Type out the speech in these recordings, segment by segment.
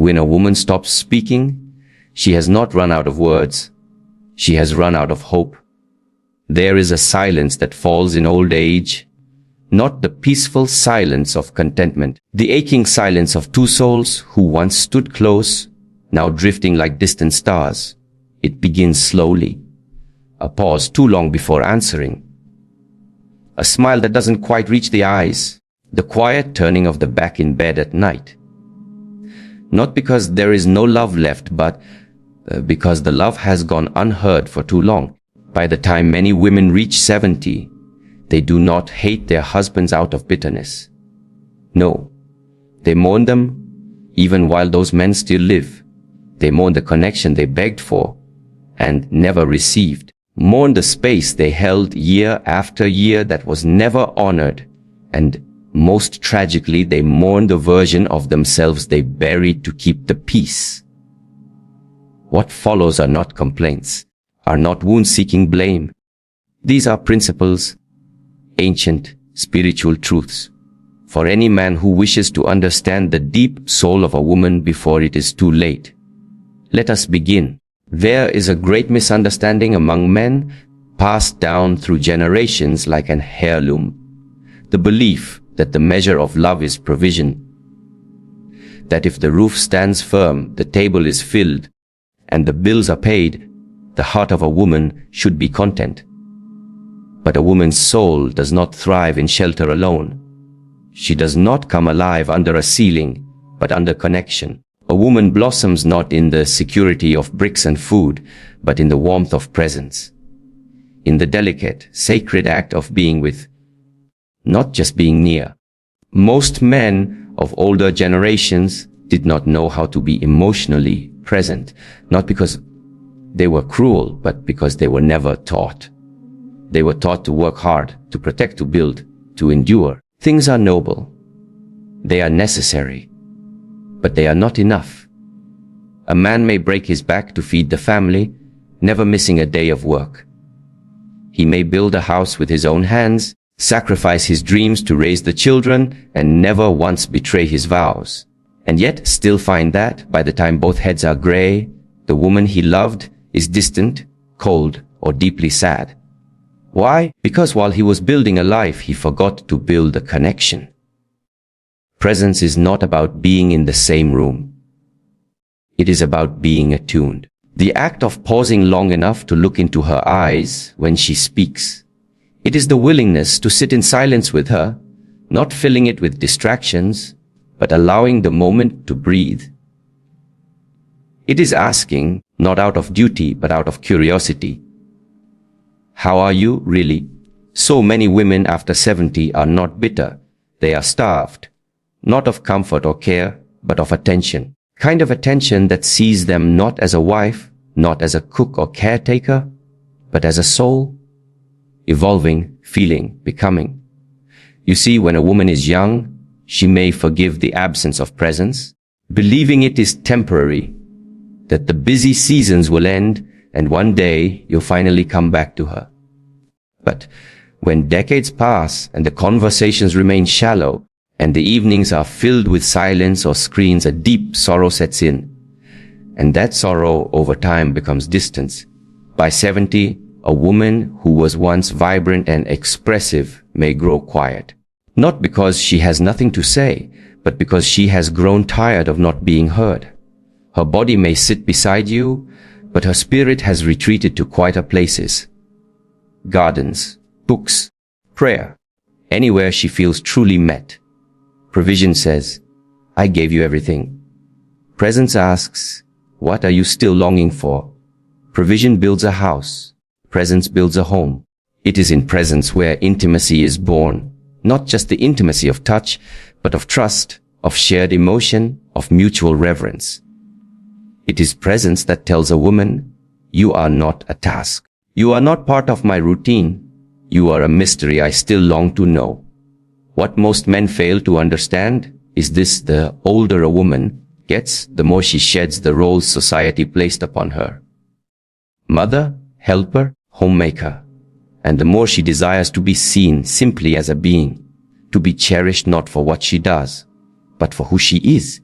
When a woman stops speaking, she has not run out of words. She has run out of hope. There is a silence that falls in old age, not the peaceful silence of contentment, the aching silence of two souls who once stood close, now drifting like distant stars. It begins slowly, a pause too long before answering, a smile that doesn't quite reach the eyes, the quiet turning of the back in bed at night. Not because there is no love left, but because the love has gone unheard for too long. By the time many women reach 70, they do not hate their husbands out of bitterness. No, they mourn them even while those men still live. They mourn the connection they begged for and never received. Mourn the space they held year after year that was never honored. And most tragically, they mourn the version of themselves they buried to keep the peace. What follows are not complaints, are not wound-seeking blame. These are principles, ancient spiritual truths, for any man who wishes to understand the deep soul of a woman before it is too late. Let us begin. There is a great misunderstanding among men, passed down through generations like an heirloom. The belief that the measure of love is provision, that if the roof stands firm, the table is filled, and the bills are paid, the heart of a woman should be content. But a woman's soul does not thrive in shelter alone. She does not come alive under a ceiling, but under connection. A woman blossoms not in the security of bricks and food, but in the warmth of presence, in the delicate, sacred act of being with, not just being near. Most men of older generations did not know how to be emotionally present, not because they were cruel, but because they were never taught. They were taught to work hard, to protect, to build, to endure. Things are noble. They are necessary, but they are not enough. A man may break his back to feed the family, never missing a day of work. He may build a house with his own hands, sacrifice his dreams to raise the children, and never once betray his vows. And yet still find that, by the time both heads are gray, the woman he loved is distant, cold, or deeply sad. Why? Because while he was building a life, he forgot to build a connection. Presence is not about being in the same room. It is about being attuned. The act of pausing long enough to look into her eyes when she speaks. It is the willingness to sit in silence with her, not filling it with distractions, but allowing the moment to breathe. It is asking, not out of duty, but out of curiosity. How are you, really? So many women after 70 are not bitter. They are starved, not of comfort or care, but of attention. Kind of attention that sees them not as a wife, not as a cook or caretaker, but as a soul, evolving, feeling, becoming. You see, when a woman is young, she may forgive the absence of presence, believing it is temporary, that the busy seasons will end and one day you'll finally come back to her. But when decades pass and the conversations remain shallow and the evenings are filled with silence or screens, a deep sorrow sets in. And that sorrow over time becomes distance. By 70, a woman who was once vibrant and expressive may grow quiet. Not because she has nothing to say, but because she has grown tired of not being heard. Her body may sit beside you, but her spirit has retreated to quieter places. Gardens, books, prayer, anywhere she feels truly met. Provision says, I gave you everything. Presence asks, what are you still longing for? Provision builds a house. Presence builds a home. It is in presence where intimacy is born. Not just the intimacy of touch, but of trust, of shared emotion, of mutual reverence. It is presence that tells a woman, you are not a task. You are not part of my routine. You are a mystery I still long to know. What most men fail to understand is this: the older a woman gets, the more she sheds the roles society placed upon her. Mother, helper, homemaker. And the more she desires to be seen simply as a being, to be cherished not for what she does, but for who she is.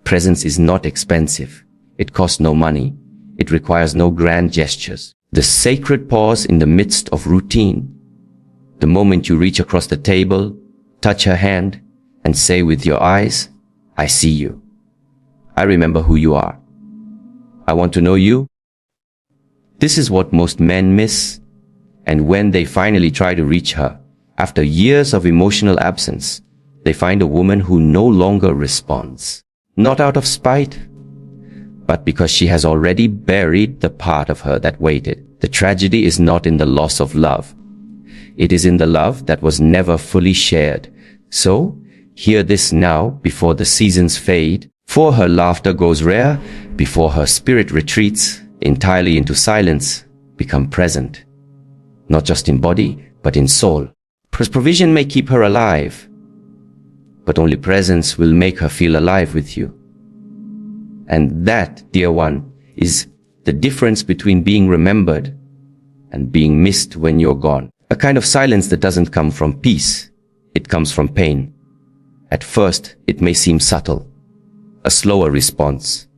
Presence is not expensive. It costs no money. It requires no grand gestures. The sacred pause in the midst of routine. The moment you reach across the table, touch her hand, and say with your eyes, I see you. I remember who you are. I want to know you. This is what most men miss. And when they finally try to reach her, after years of emotional absence, they find a woman who no longer responds. Not out of spite, but because she has already buried the part of her that waited. The tragedy is not in the loss of love. It is in the love that was never fully shared. So, hear this now before the seasons fade, before her laughter goes rare, before her spirit retreats entirely into silence. Become present, not just in body, but in soul. Because provision may keep her alive, but only presence will make her feel alive with you. And that, dear one, is the difference between being remembered and being missed when you're gone. A kind of silence that doesn't come from peace. It comes from pain. At first, it may seem subtle. A slower response.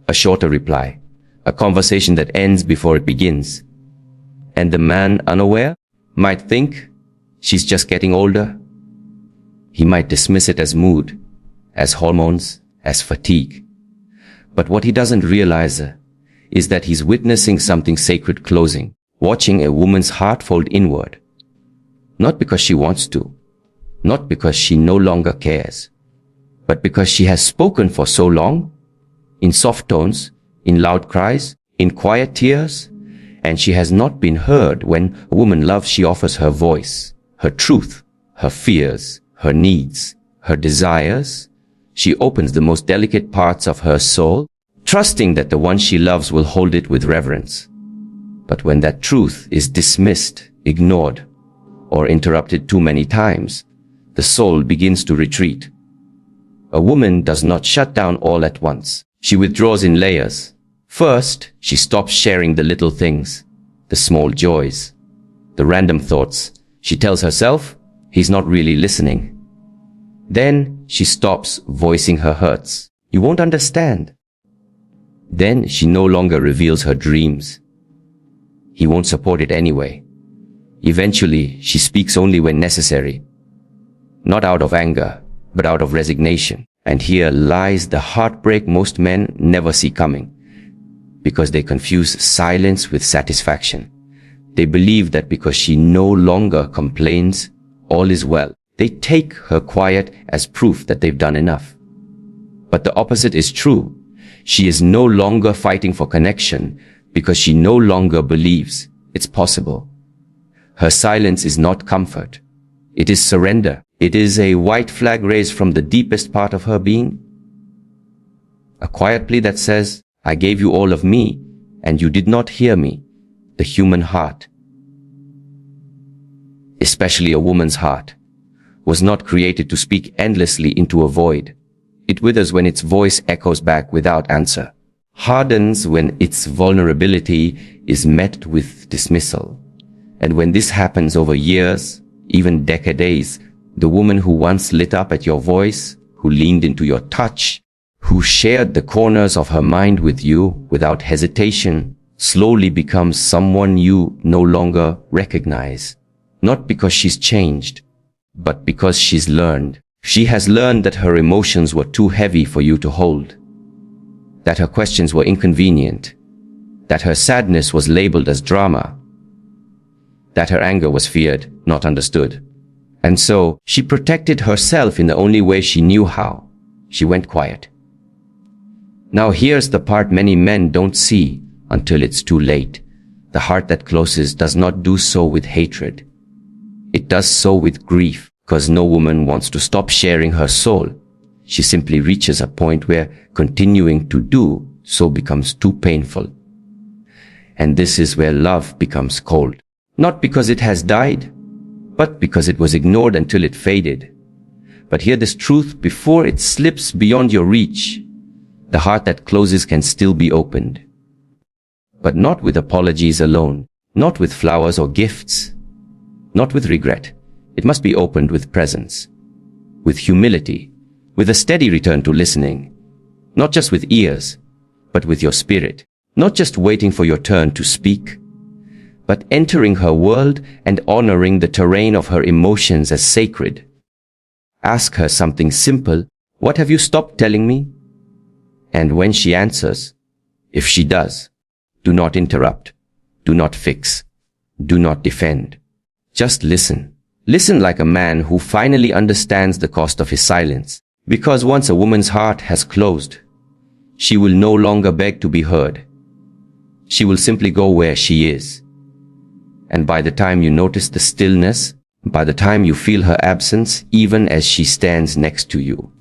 A shorter reply. A conversation that ends before it begins. And the man, unaware, might think she's just getting older. He might dismiss it as mood, as hormones, as fatigue. But what he doesn't realize is that he's witnessing something sacred closing, watching a woman's heart fold inward. Not because she wants to, not because she no longer cares, but because she has spoken for so long, in soft tones, in loud cries, in quiet tears, and she has not been heard. When a woman loves, she offers her voice, her truth, her fears, her needs, her desires. She opens the most delicate parts of her soul, trusting that the one she loves will hold it with reverence. But when that truth is dismissed, ignored, or interrupted too many times, the soul begins to retreat. A woman does not shut down all at once. She withdraws in layers. First, she stops sharing the little things, the small joys, the random thoughts. She tells herself, he's not really listening. Then she stops voicing her hurts. You won't understand. Then she no longer reveals her dreams. He won't support it anyway. Eventually, she speaks only when necessary. Not out of anger, but out of resignation. And here lies the heartbreak most men never see coming. Because they confuse silence with satisfaction. They believe that because she no longer complains, all is well. They take her quiet as proof that they've done enough. But the opposite is true. She is no longer fighting for connection because she no longer believes it's possible. Her silence is not comfort. It is surrender. It is a white flag raised from the deepest part of her being. A quiet plea that says, I gave you all of me, and you did not hear me. The human heart, especially a woman's heart, was not created to speak endlessly into a void. It withers when its voice echoes back without answer, hardens when its vulnerability is met with dismissal. And when this happens over years, even decades, the woman who once lit up at your voice, who leaned into your touch, who shared the corners of her mind with you without hesitation, slowly becomes someone you no longer recognize. Not because she's changed, but because she's learned. She has learned that her emotions were too heavy for you to hold, that her questions were inconvenient, that her sadness was labeled as drama, that her anger was feared, not understood. And so, she protected herself in the only way she knew how. She went quiet. Now here's the part many men don't see until it's too late. The heart that closes does not do so with hatred. It does so with grief, because no woman wants to stop sharing her soul. She simply reaches a point where continuing to do so becomes too painful. And this is where love becomes cold. Not because it has died, but because it was ignored until it faded. But hear this truth before it slips beyond your reach. The heart that closes can still be opened. But not with apologies alone, not with flowers or gifts, not with regret. It must be opened with presence, with humility, with a steady return to listening, not just with ears, but with your spirit. Not just waiting for your turn to speak, but entering her world and honoring the terrain of her emotions as sacred. Ask her something simple. What have you stopped telling me? And when she answers, if she does, do not interrupt, do not fix, do not defend. Just listen. Listen like a man who finally understands the cost of his silence. Because once a woman's heart has closed, she will no longer beg to be heard. She will simply go where she is. And by the time you notice the stillness, by the time you feel her absence, even as she stands next to you,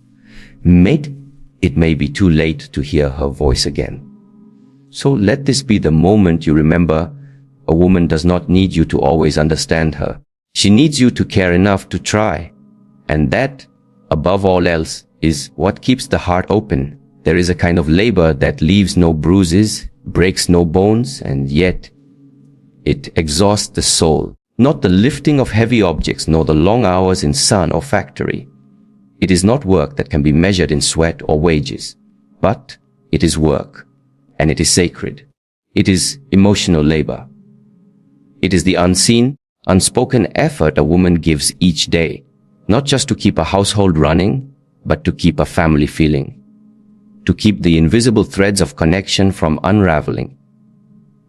it may be too late to hear her voice again. So let this be the moment you remember a woman does not need you to always understand her. She needs you to care enough to try. And that, above all else, is what keeps the heart open. There is a kind of labor that leaves no bruises, breaks no bones, and yet it exhausts the soul. Not the lifting of heavy objects, nor the long hours in sun or factory. It is not work that can be measured in sweat or wages, but it is work, and it is sacred. It is emotional labor. It is the unseen, unspoken effort a woman gives each day, not just to keep a household running, but to keep a family feeling, to keep the invisible threads of connection from unraveling,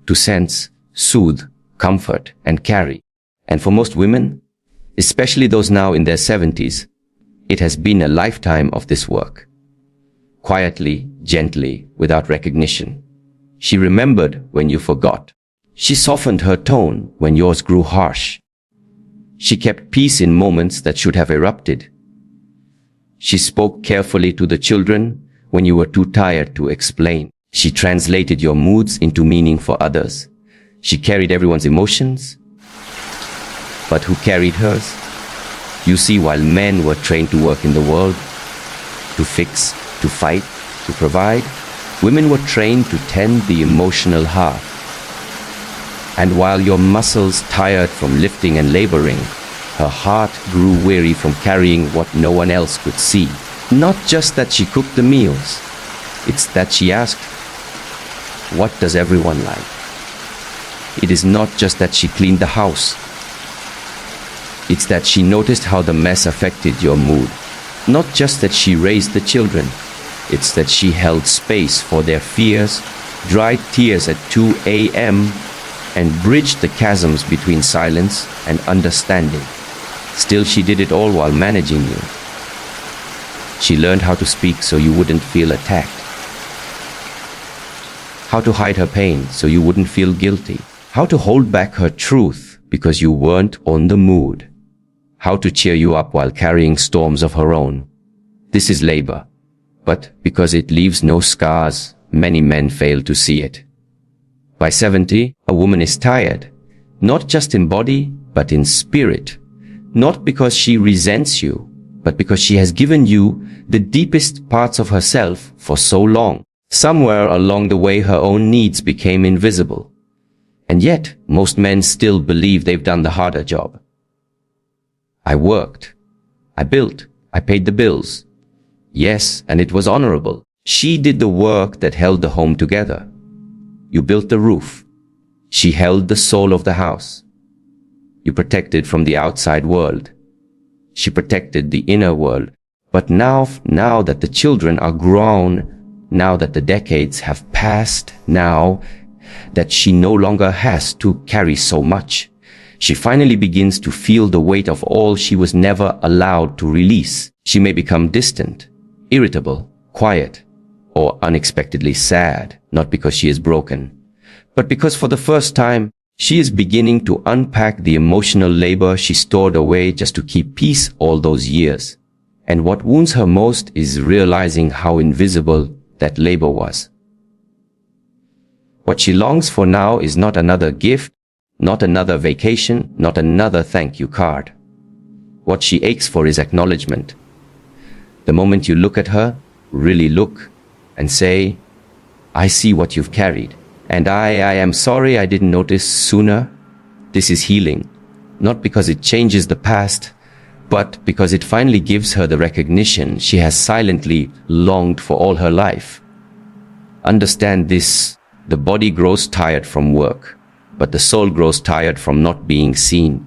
to sense, soothe, comfort, and carry. And for most women, especially those now in their 70s, it has been a lifetime of this work. Quietly, gently, without recognition. She remembered when you forgot. She softened her tone when yours grew harsh. She kept peace in moments that should have erupted. She spoke carefully to the children when you were too tired to explain. She translated your moods into meaning for others. She carried everyone's emotions, but who carried hers? You see, while men were trained to work in the world, to fix, to fight, to provide, women were trained to tend the emotional heart. And while your muscles tired from lifting and laboring, her heart grew weary from carrying what no one else could see. Not just that she cooked the meals, it's that she asked, what does everyone like? It is not just that she cleaned the house. It's that she noticed how the mess affected your mood. Not just that she raised the children. It's that she held space for their fears, dried tears at 2 a.m., and bridged the chasms between silence and understanding. Still, she did it all while managing you. She learned how to speak so you wouldn't feel attacked. How to hide her pain so you wouldn't feel guilty. How to hold back her truth because you weren't on the mood. How to cheer you up while carrying storms of her own. This is labor. But because it leaves no scars, many men fail to see it. By 70, a woman is tired, not just in body, but in spirit. Not because she resents you, but because she has given you the deepest parts of herself for so long. Somewhere along the way, her own needs became invisible. And yet, most men still believe they've done the harder job. I worked. I built. I paid the bills. Yes, and it was honorable. She did the work that held the home together. You built the roof. She held the soul of the house. You protected from the outside world. She protected the inner world. But now that the children are grown, now that the decades have passed, now that she no longer has to carry so much, she finally begins to feel the weight of all she was never allowed to release. She may become distant, irritable, quiet, or unexpectedly sad, not because she is broken, but because for the first time, she is beginning to unpack the emotional labor she stored away just to keep peace all those years. And what wounds her most is realizing how invisible that labor was. What she longs for now is not another gift, not another vacation, not another thank you card. What she aches for is acknowledgement. The moment you look at her, really look, and say, I see what you've carried, and I am sorry I didn't notice sooner. This is healing, not because it changes the past, but because it finally gives her the recognition she has silently longed for all her life. Understand this: the body grows tired from work, but the soul grows tired from not being seen.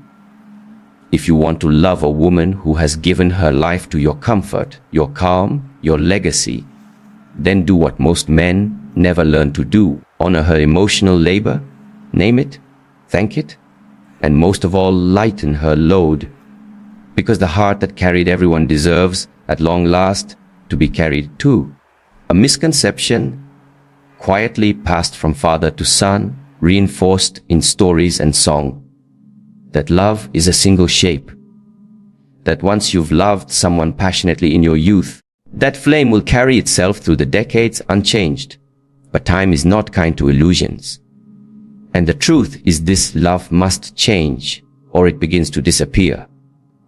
If you want to love a woman who has given her life to your comfort, your calm, your legacy, then do what most men never learn to do. Honor her emotional labor, name it, thank it, and most of all, lighten her load. Because the heart that carried everyone deserves, at long last, to be carried too. A misconception, quietly passed from father to son, reinforced in stories and song, that love is a single shape. That once you've loved someone passionately in your youth, that flame will carry itself through the decades unchanged. But time is not kind to illusions. And the truth is this: love must change, or it begins to disappear.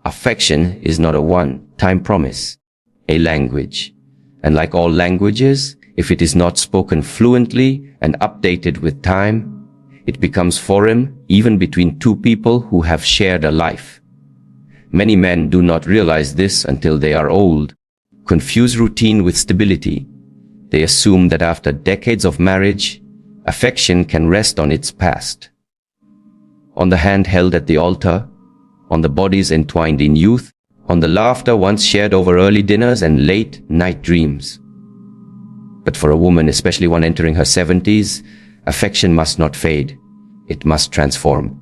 Affection is not a one-time promise, a language. And like all languages, if it is not spoken fluently and updated with time, it becomes foreign even between two people who have shared a life. Many men do not realize this until they are old, confuse routine with stability. They assume that after decades of marriage, affection can rest on its past. On the hand held at the altar, on the bodies entwined in youth, on the laughter once shared over early dinners and late night dreams. But for a woman, especially one entering her 70s, affection must not fade. It must transform.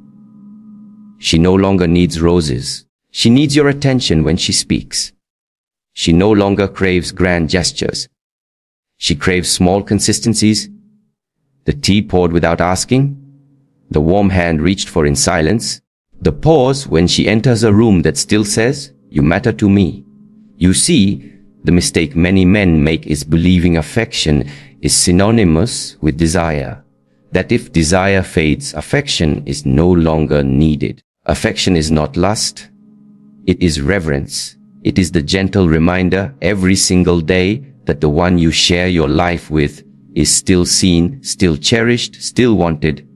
She no longer needs roses. She needs your attention when she speaks. She no longer craves grand gestures. She craves small consistencies: the tea poured without asking, the warm hand reached for in silence, the pause when she enters a room that still says, "You matter to me." You see, the mistake many men make is believing affection is synonymous with desire. That if desire fades, affection is no longer needed. Affection is not lust. It is reverence. It is the gentle reminder every single day that the one you share your life with is still seen, still cherished, still wanted,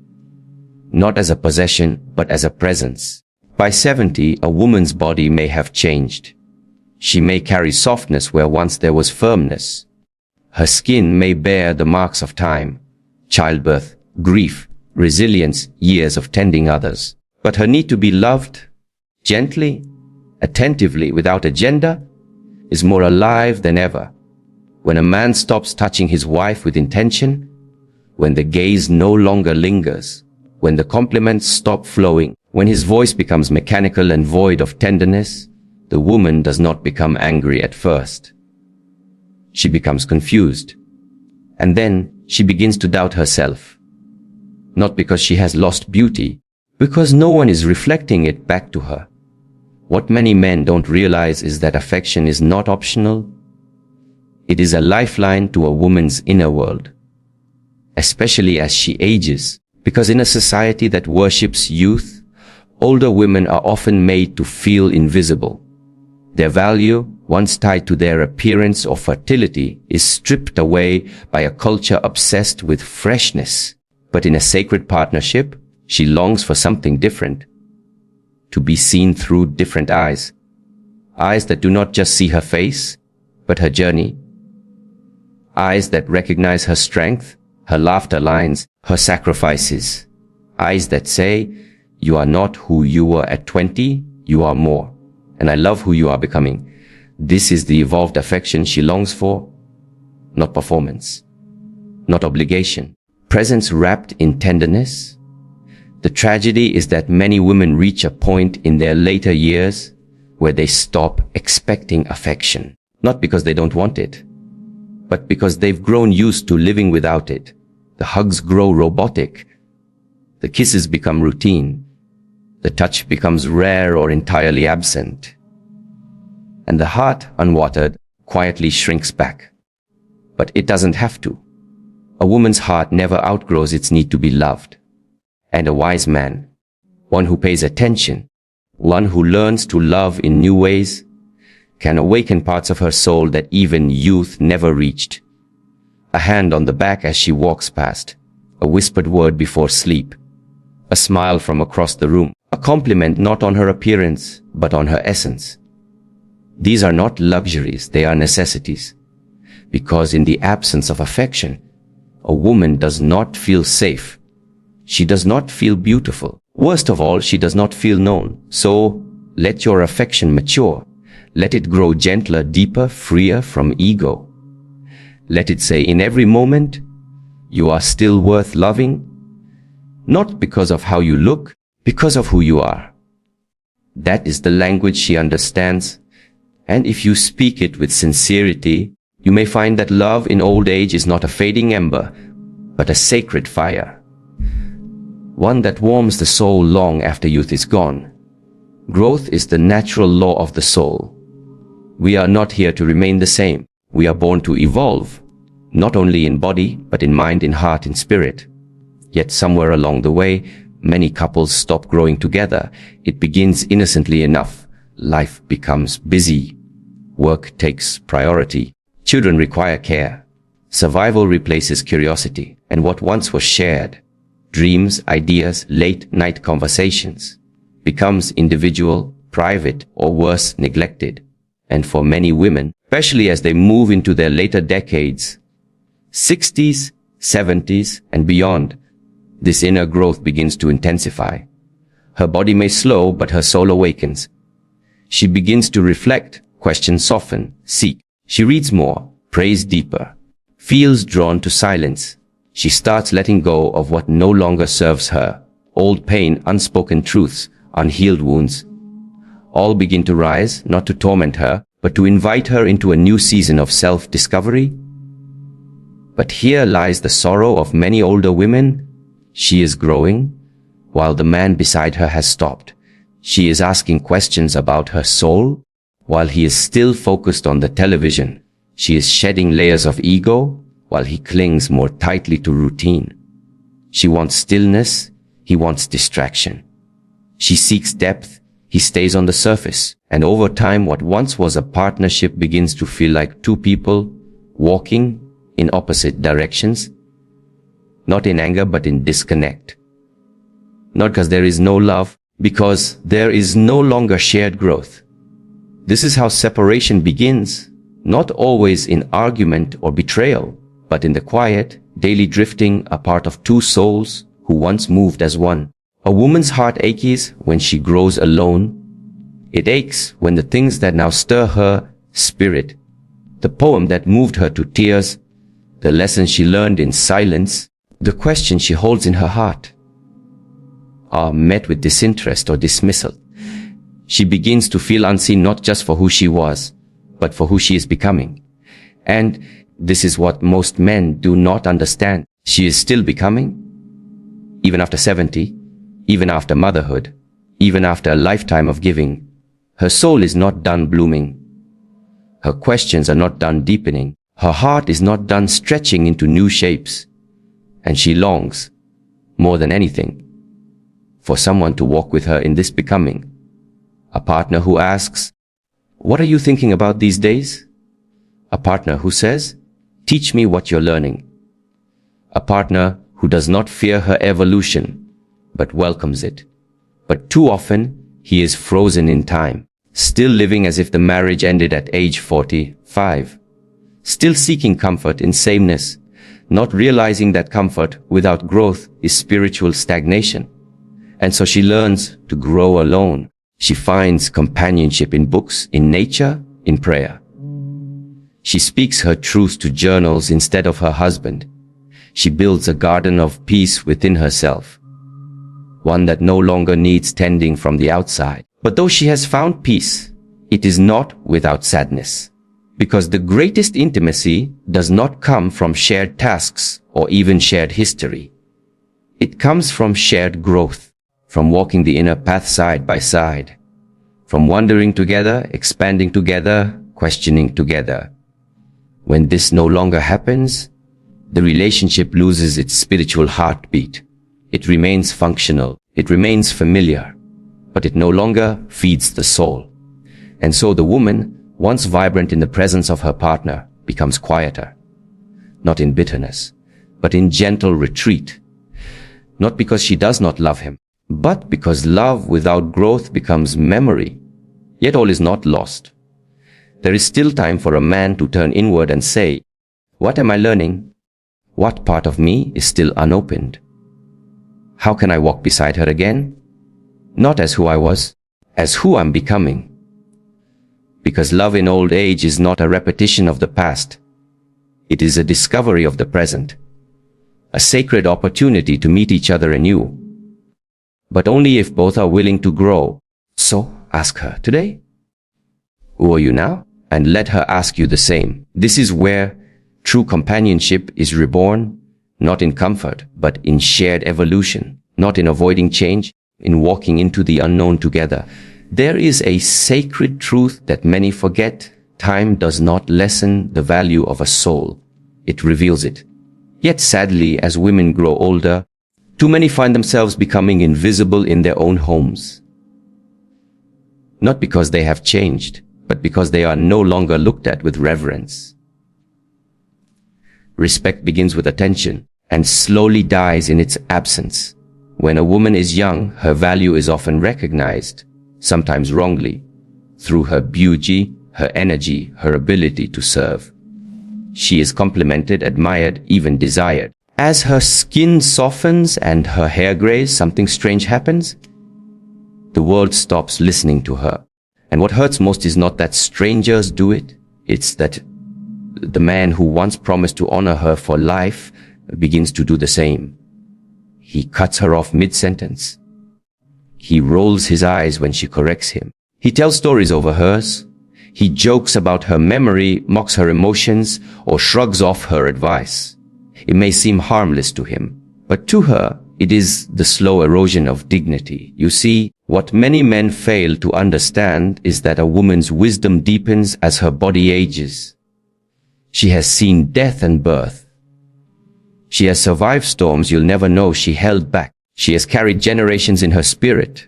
not as a possession, but as a presence. By 70, a woman's body may have changed. She may carry softness where once there was firmness. Her skin may bear the marks of time, childbirth, grief, resilience, years of tending others. But her need to be loved gently, attentively, without agenda, is more alive than ever. When a man stops touching his wife with intention, when the gaze no longer lingers, when the compliments stop flowing, when his voice becomes mechanical and void of tenderness, the woman does not become angry at first. She becomes confused. And then she begins to doubt herself. Not because she has lost beauty, because no one is reflecting it back to her. What many men don't realize is that affection is not optional. It is a lifeline to a woman's inner world, especially as she ages, because in a society that worships youth, older women are often made to feel invisible. Their value, once tied to their appearance or fertility, is stripped away by a culture obsessed with freshness. But in a sacred partnership, she longs for something different, to be seen through different eyes. Eyes that do not just see her face, but her journey. Eyes that recognize her strength, her laughter lines, her sacrifices. Eyes that say, "You are not who you were at 20, you are more. And I love who you are becoming." This is the evolved affection she longs for, not performance, not obligation. Presence wrapped in tenderness. The tragedy is that many women reach a point in their later years where they stop expecting affection, not because they don't want it, but because they've grown used to living without it. The hugs grow robotic. The kisses become routine. The touch becomes rare or entirely absent. And the heart, unwatered, quietly shrinks back. But it doesn't have to. A woman's heart never outgrows its need to be loved. And a wise man, one who pays attention, one who learns to love in new ways, can awaken parts of her soul that even youth never reached. A hand on the back as she walks past, a whispered word before sleep, a smile from across the room, a compliment not on her appearance, but on her essence. These are not luxuries, they are necessities. Because in the absence of affection, a woman does not feel safe. She does not feel beautiful. Worst of all, she does not feel known. So, let your affection mature. Let it grow gentler, deeper, freer from ego. Let it say in every moment, you are still worth loving, not because of how you look, because of who you are. That is the language she understands, and if you speak it with sincerity, you may find that love in old age is not a fading ember, but a sacred fire. One that warms the soul long after youth is gone. Growth is the natural law of the soul. We are not here to remain the same. We are born to evolve, not only in body, but in mind, in heart, in spirit. Yet somewhere along the way, many couples stop growing together. It begins innocently enough. Life becomes busy. Work takes priority. Children require care. Survival replaces curiosity. And what once was shared, dreams, ideas, late-night conversations, becomes individual, private, or worse, neglected. And for many women, especially as they move into their later decades, 60s, 70s, and beyond, this inner growth begins to intensify. Her body may slow, but her soul awakens. She begins to reflect, question, soften, seek. She reads more, prays deeper, feels drawn to silence. She starts letting go of what no longer serves her. Old pain, unspoken truths, unhealed wounds. All begin to rise, not to torment her, but to invite her into a new season of self-discovery. But here lies the sorrow of many older women. She is growing, while the man beside her has stopped. She is asking questions about her soul, while he is still focused on the television. She is shedding layers of ego, while he clings more tightly to routine. She wants stillness, he wants distraction. She seeks depth, he stays on the surface. And over time, what once was a partnership begins to feel like two people walking in opposite directions. Not in anger, but in disconnect. Not because there is no love, because there is no longer shared growth. This is how separation begins, not always in argument or betrayal, but in the quiet, daily drifting apart of two souls who once moved as one. A woman's heart aches when she grows alone. It aches when the things that now stir her spirit, the poem that moved her to tears, the lessons she learned in silence, the questions she holds in her heart, are met with disinterest or dismissal. She begins to feel unseen not just for who she was, but for who she is becoming. And this is what most men do not understand. She is still becoming, even after 70, even after motherhood, even after a lifetime of giving. Her soul is not done blooming. Her questions are not done deepening. Her heart is not done stretching into new shapes. And she longs, more than anything, for someone to walk with her in this becoming. A partner who asks, "What are you thinking about these days?" A partner who says, "Teach me what you're learning." A partner who does not fear her evolution, but welcomes it. But too often, he is frozen in time, still living as if the marriage ended at age 45, still seeking comfort in sameness, not realizing that comfort without growth is spiritual stagnation. And so she learns to grow alone. She finds companionship in books, in nature, in prayer. She speaks her truths to journals instead of her husband. She builds a garden of peace within herself, one that no longer needs tending from the outside. But though she has found peace, it is not without sadness. Because the greatest intimacy does not come from shared tasks or even shared history. It comes from shared growth, from walking the inner path side by side, from wandering together, expanding together, questioning together. When this no longer happens, the relationship loses its spiritual heartbeat. It remains functional, it remains familiar, but it no longer feeds the soul. And so the woman, once vibrant in the presence of her partner, becomes quieter, not in bitterness, but in gentle retreat. Not because she does not love him, but because love without growth becomes memory. Yet all is not lost. there is still time for a man to turn inward and say, "What am I learning? What part of me is still unopened? How can I walk beside her again? Not as who I was, as who I'm becoming." Because love in old age is not a repetition of the past. It is a discovery of the present, a sacred opportunity to meet each other anew. But only if both are willing to grow. So ask her today, "Who are you now?" And let her ask you the same. This is where true companionship is reborn, not in comfort, but in shared evolution, not in avoiding change, in walking into the unknown together. There is a sacred truth that many forget. Time does not lessen the value of a soul. It reveals it. Yet sadly, as women grow older, too many find themselves becoming invisible in their own homes. Not because they have changed, but because they are no longer looked at with reverence. Respect begins with attention and slowly dies in its absence. When a woman is young, her value is often recognized, sometimes wrongly, through her beauty, her energy, her ability to serve. She is complimented, admired, even desired. As her skin softens and her hair grays, something strange happens. The world stops listening to her. And what hurts most is not that strangers do it. It's that the man who once promised to honor her for life begins to do the same. He cuts her off mid-sentence. He rolls his eyes when she corrects him. He tells stories over hers. He jokes about her memory, mocks her emotions, or shrugs off her advice. It may seem harmless to him, but to her, it is the slow erosion of dignity. You see, what many men fail to understand is that a woman's wisdom deepens as her body ages. She has seen death and birth. She has survived storms you'll never know she held back. She has carried generations in her spirit,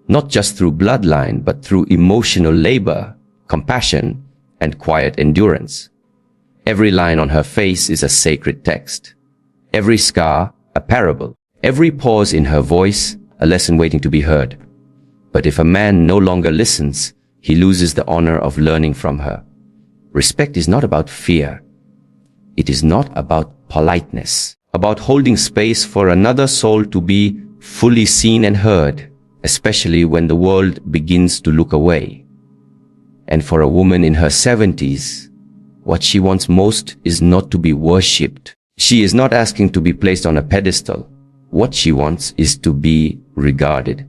not just through bloodline, but through emotional labor, compassion, and quiet endurance. Every line on her face is a sacred text. Every scar, a parable. Every pause in her voice, a lesson waiting to be heard. But if a man no longer listens, he loses the honor of learning from her. Respect is not about fear. It is not about politeness, about holding space for another soul to be fully seen and heard, especially when the world begins to look away. And for a woman in her 70s, what she wants most is not to be worshipped. She is not asking to be placed on a pedestal. What she wants is to be regarded,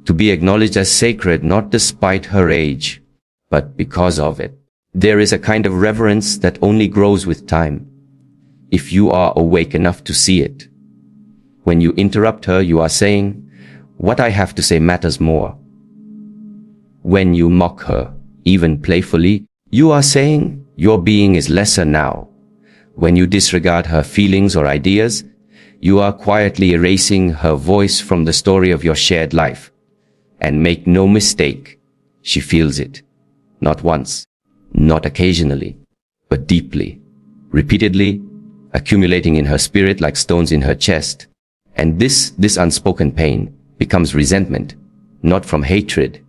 to be acknowledged as sacred, not despite her age, but because of it. There is a kind of reverence that only grows with time, if you are awake enough to see it. When you interrupt her, you are saying, "What I have to say matters more." When you mock her, even playfully, you are saying, "Your being is lesser now." When you disregard her feelings or ideas, you are quietly erasing her voice from the story of your shared life. And make no mistake, she feels it. Not once, not occasionally, but deeply, repeatedly, accumulating in her spirit like stones in her chest. And this unspoken pain becomes resentment, not from hatred,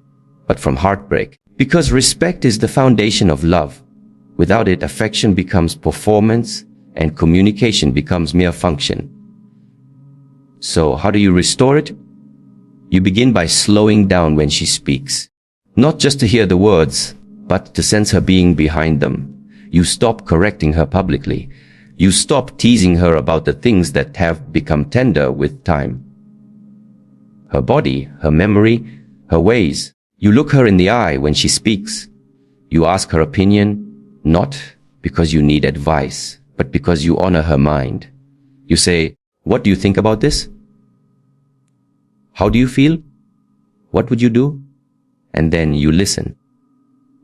but from heartbreak. Because respect is the foundation of love. Without it, affection becomes performance and communication becomes mere function. So how do you restore it? You begin by slowing down when she speaks. Not just to hear the words, but to sense her being behind them. You stop correcting her publicly. You stop teasing her about the things that have become tender with time. Her body, her memory, her ways. You look her in the eye when she speaks. You ask her opinion, not because you need advice, but because you honor her mind. You say, "What do you think about this? How do you feel? What would you do?" And then you listen.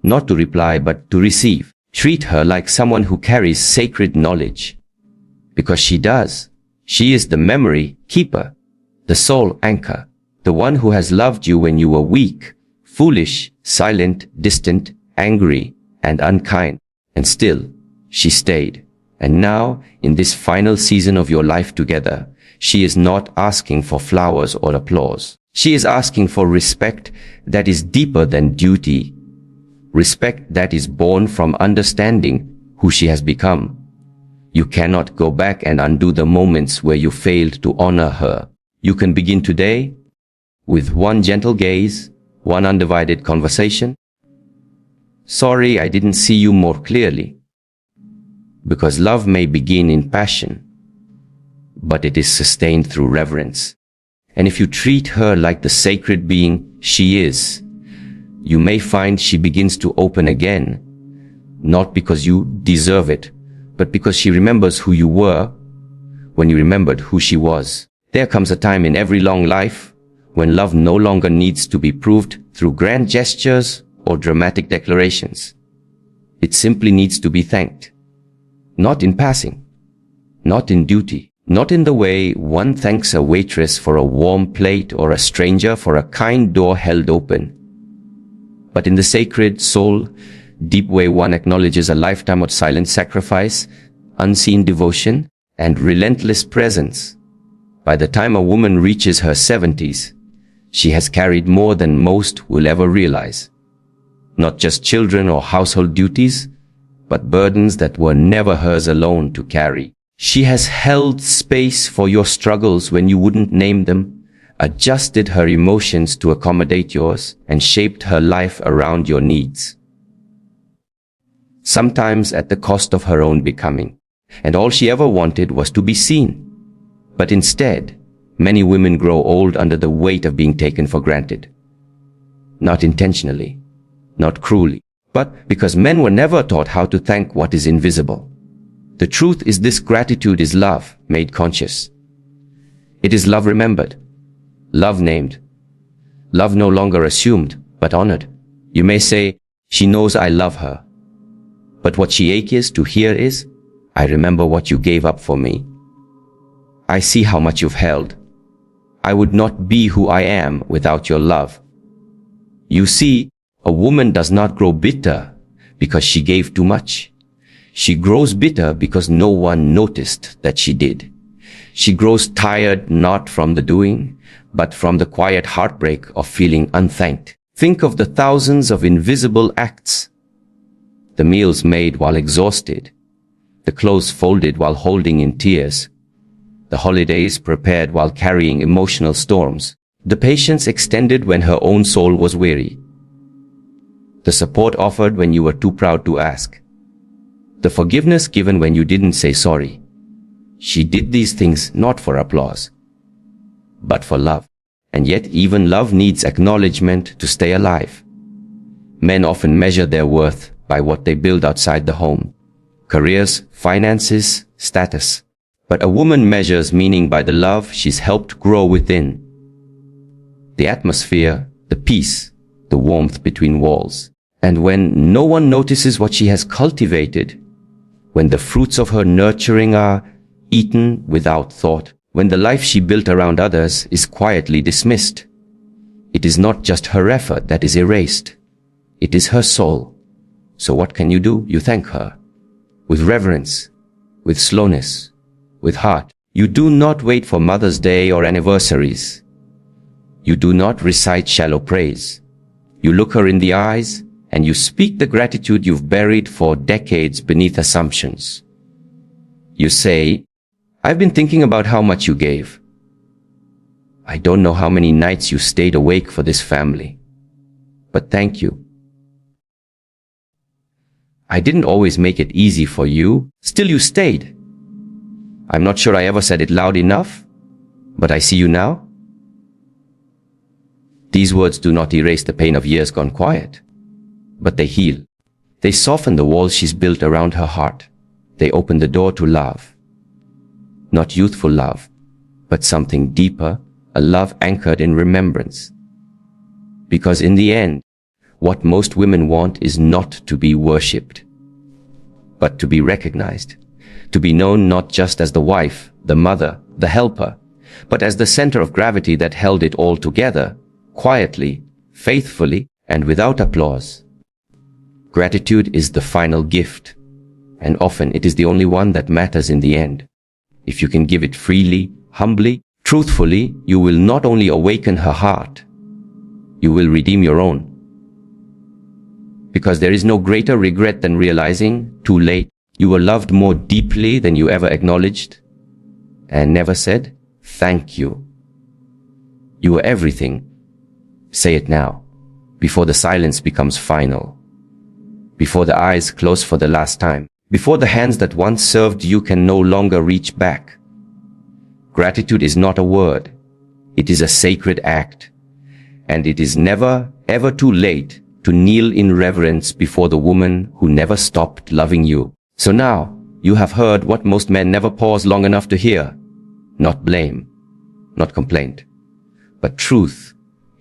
Not to reply, but to receive. Treat her like someone who carries sacred knowledge. Because she does. She is the memory keeper, the soul anchor, the one who has loved you when you were weak, foolish, silent, distant, angry, and unkind. And still, she stayed. And now, in this final season of your life together, she is not asking for flowers or applause. She is asking for respect that is deeper than duty. respect that is born from understanding who she has become. You cannot go back and undo the moments where you failed to honor her. You can begin today with one gentle gaze, one undivided conversation. Sorry, I didn't see you more clearly. Because love may begin in passion, but it is sustained through reverence. And if you treat her like the sacred being she is, you may find she begins to open again, not because you deserve it, but because she remembers who you were when you remembered who she was. There comes a time in every long life when love no longer needs to be proved through grand gestures or dramatic declarations. It simply needs to be thanked. Not in passing, not in duty, not in the way one thanks a waitress for a warm plate or a stranger for a kind door held open, but in the sacred, soul, deep way one acknowledges a lifetime of silent sacrifice, unseen devotion, and relentless presence. By the time a woman reaches her 70s, she has carried more than most will ever realize. Not just children or household duties, but burdens that were never hers alone to carry. She has held space for your struggles when you wouldn't name them, adjusted her emotions to accommodate yours, and shaped her life around your needs. Sometimes at the cost of her own becoming, and all she ever wanted was to be seen. But instead, many women grow old under the weight of being taken for granted. Not intentionally, not cruelly, but because men were never taught how to thank what is invisible. The truth is this: gratitude is love made conscious. It is love remembered, love named, love no longer assumed, but honored. You may say, she knows I love her. But what she aches to hear is, I remember what you gave up for me. I see how much you've held. I would not be who I am without your love. You see, a woman does not grow bitter because she gave too much. She grows bitter because no one noticed that she did. She grows tired not from the doing, but from the quiet heartbreak of feeling unthanked. Think of the thousands of invisible acts. The meals made while exhausted, the clothes folded while holding in tears, the holidays prepared while carrying emotional storms, the patience extended when her own soul was weary, the support offered when you were too proud to ask, the forgiveness given when you didn't say sorry. She did these things not for applause, but for love. And yet even love needs acknowledgement to stay alive. Men often measure their worth by what they build outside the home: careers, finances, status. But a woman measures meaning by the love she's helped grow within. The atmosphere, the peace, the warmth between walls. And when no one notices what she has cultivated, when the fruits of her nurturing are eaten without thought, when the life she built around others is quietly dismissed, it is not just her effort that is erased. It is her soul. So what can you do? You thank her. With reverence, with slowness, with heart. You do not wait for Mother's Day or anniversaries. You do not recite shallow praise. You look her in the eyes and you speak the gratitude you've buried for decades beneath assumptions. You say, I've been thinking about how much you gave. I don't know how many nights you stayed awake for this family, but thank you. I didn't always make it easy for you, still you stayed. I'm not sure I ever said it loud enough, but I see you now. These words do not erase the pain of years gone quiet, but they heal. They soften the walls she's built around her heart. They open the door to love. Not youthful love, but something deeper, a love anchored in remembrance. Because in the end, what most women want is not to be worshipped, but to be recognized, to be known not just as the wife, the mother, the helper, but as the center of gravity that held it all together, quietly, faithfully, and without applause. Gratitude is the final gift, and often it is the only one that matters in the end. If you can give it freely, humbly, truthfully, you will not only awaken her heart, you will redeem your own. Because there is no greater regret than realizing, too late, you were loved more deeply than you ever acknowledged and never said, thank you. You were everything. Say it now, before the silence becomes final, before the eyes close for the last time, before the hands that once served you can no longer reach back. Gratitude is not a word. It is a sacred act. And it is never, ever too late to kneel in reverence before the woman who never stopped loving you. So now, you have heard what most men never pause long enough to hear. Not blame, not complaint, but truth,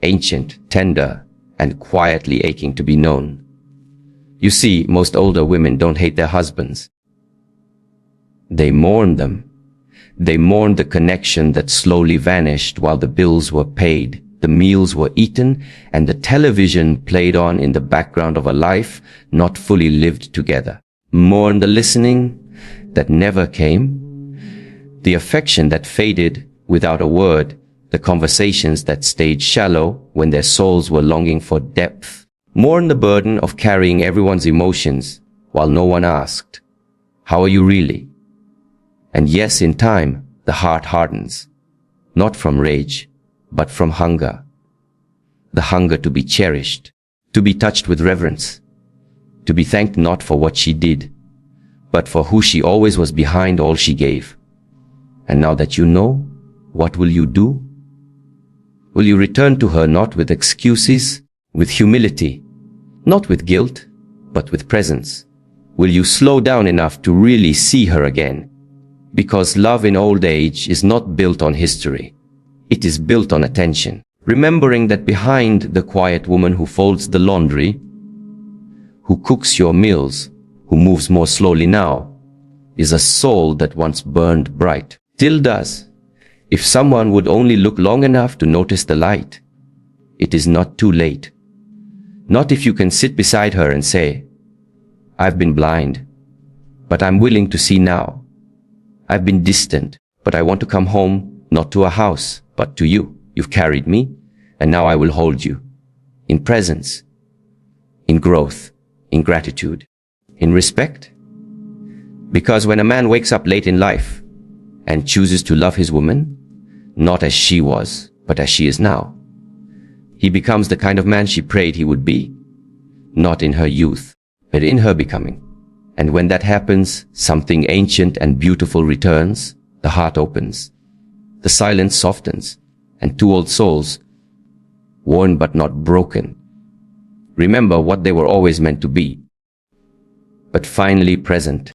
ancient, tender, and quietly aching to be known. You see, most older women don't hate their husbands. They mourn them. They mourn the connection that slowly vanished while the bills were paid, the meals were eaten, and the television played on in the background of a life not fully lived together. Mourn the listening that never came, the affection that faded without a word, the conversations that stayed shallow when their souls were longing for depth. Mourn the burden of carrying everyone's emotions while no one asked, how are you really? And yes, in time, the heart hardens, not from rage, but from hunger. The hunger to be cherished, to be touched with reverence, to be thanked not for what she did, but for who she always was behind all she gave. And now that you know, what will you do? Will you return to her not with excuses, with humility, not with guilt, but with presence? Will you slow down enough to really see her again? Because love in old age is not built on history. It is built on attention. Remembering that behind the quiet woman who folds the laundry, who cooks your meals, who moves more slowly now, is a soul that once burned bright, still does. If someone would only look long enough to notice the light, it is not too late. Not if you can sit beside her and say, I've been blind, but I'm willing to see now. I've been distant, but I want to come home, not to a house, but to you. You've carried me, and now I will hold you. In presence, in growth, in gratitude, in respect. Because when a man wakes up late in life and chooses to love his woman, not as she was, but as she is now, he becomes the kind of man she prayed he would be, not in her youth, but in her becoming. And when that happens, something ancient and beautiful returns, the heart opens, the silence softens, and two old souls, worn but not broken, remember what they were always meant to be, but finally present.